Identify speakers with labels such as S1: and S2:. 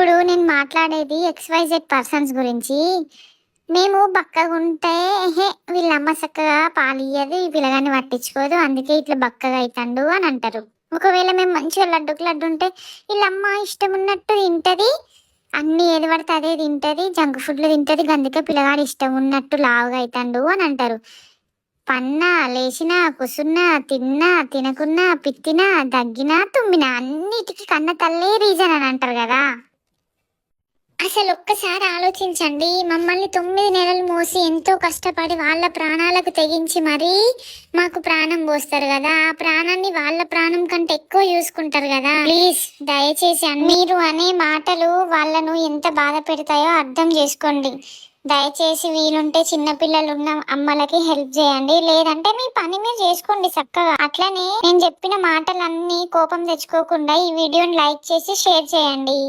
S1: ఇప్పుడు నేను మాట్లాడేది XYZ పర్సన్స్ గురించి. మేము బక్కగుంటే వీళ్ళమ్మ చక్కగా పాలియ్యదు, ఈ పిల్లగాన్ని పట్టించుకోదు, అందుకే ఇట్లా బక్కగా అయితండు అని అంటారు. ఒకవేళ మేము మంచిగా లడ్డుకు లడ్డు ఉంటే వీళ్ళమ్మ ఇష్టం ఉన్నట్టు తింటది, అన్ని ఏది పడితే అదే తింటది, జంక్ ఫుడ్లు తింటది, అందుకే పిల్లగాడు ఇష్టం ఉన్నట్టు లావుగా అయితండు అని అంటారు. పన్నా, లేచినా, కుసున్నా, తిన్నా, తినకున్నా, పిత్తినా, దగ్గినా, తుమ్మినా అన్నిటికీ కన్న తల్లే రీజన్ అని అంటారు కదా. అసలు ఒక్కసారి ఆలోచించండి, మమ్మల్ని 9 నెలలు మోసి ఎంతో కష్టపడి వాళ్ళ ప్రాణాలకు తెగించి మరీ మాకు ప్రాణం పోస్తారు కదా, ఆ ప్రాణాన్ని వాళ్ళ ప్రాణం కంటే ఎక్కువ చూసుకుంటారు కదా. ప్లీజ్ దయచేసి మీరు అనే మాటలు వాళ్ళను ఎంత బాధ పెడతాయో అర్థం చేసుకోండి. దయచేసి వీలుంటే చిన్నపిల్లలు ఉన్న అమ్మలకి హెల్ప్ చేయండి, లేదంటే మీ పని మీరు చేసుకోండి చక్కగా. అట్లనే నేను చెప్పిన మాటలన్నీ కోపం తెచ్చుకోకుండా ఈ వీడియోని లైక్ చేసి షేర్ చేయండి.